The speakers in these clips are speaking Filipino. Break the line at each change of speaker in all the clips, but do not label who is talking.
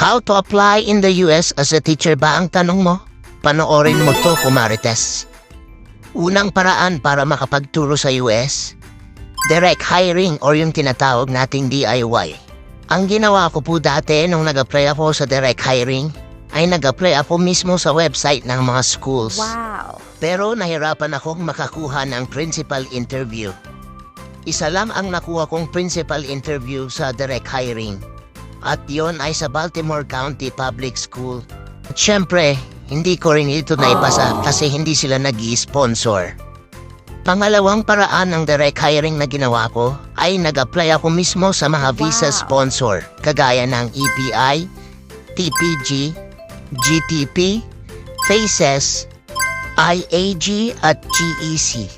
How to apply in the US as a teacher ba ang tanong mo? Panoorin mo to, Kumarites. Unang paraan para makapagturo sa US, direct hiring or yung tinatawag nating DIY. Ang ginawa ko po dati nung nag-apply ako sa direct hiring, ay nag-apply ako mismo sa website ng mga schools.
Wow!
Pero nahirapan akong makakuha ng principal interview. Isa lang ang nakuha kong principal interview sa direct hiring. At yon ay sa Baltimore County Public School. At syempre, hindi ko rin ito naipasa kasi hindi sila nag-i-sponsor. Pangalawang paraan ng direct hiring na ginawa ko ay nag-apply ako mismo sa mga visa sponsor kagaya ng EPI, TPG, GTP, FACES, IAG at GEC.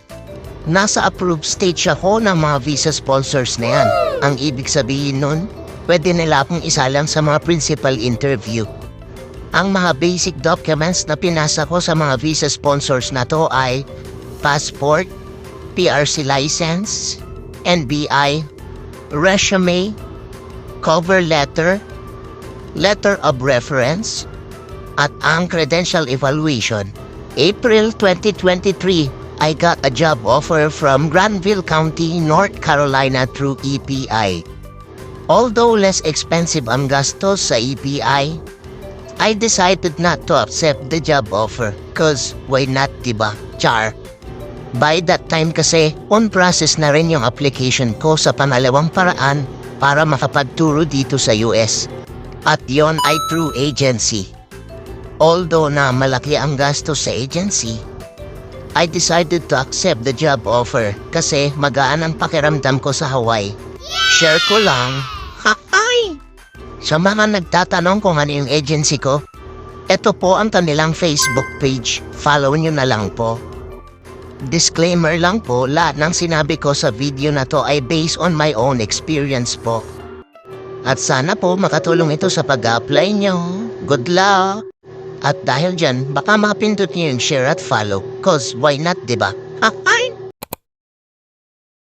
Nasa approved stage ako ng mga visa sponsors na yan. Ang ibig sabihin nun, pwede nila akong isalang sa mga principal interview. Ang mga basic documents na pinasa ko sa mga visa sponsors na to ay passport, PRC license, NBI, resume, cover letter, letter of reference, at ang credential evaluation. April 2023, I got a job offer from Granville County, North Carolina through EPI. Although less expensive ang gastos sa EPI, I decided not to accept the job offer cause why not, diba? Char. By that time kasi, on process na rin yung application ko sa pangalawang paraan para makapagturo dito sa US. At yon ay through agency. Although na malaki ang gastos sa agency, I decided to accept the job offer kasi magaan ang pakiramdam ko sa Hawaii. Share ko lang. Hi! Sa mga nagtatanong kung ano yung agency ko, ito po ang kanilang Facebook page. Follow nyo na lang po. Disclaimer lang po, lahat ng sinabi ko sa video na to ay based on my own experience po. At sana po makatulong ito sa pag-apply nyo. Good luck! At dahil dyan, baka mapindot nyo yung share at follow. Cause why not, diba? Hi!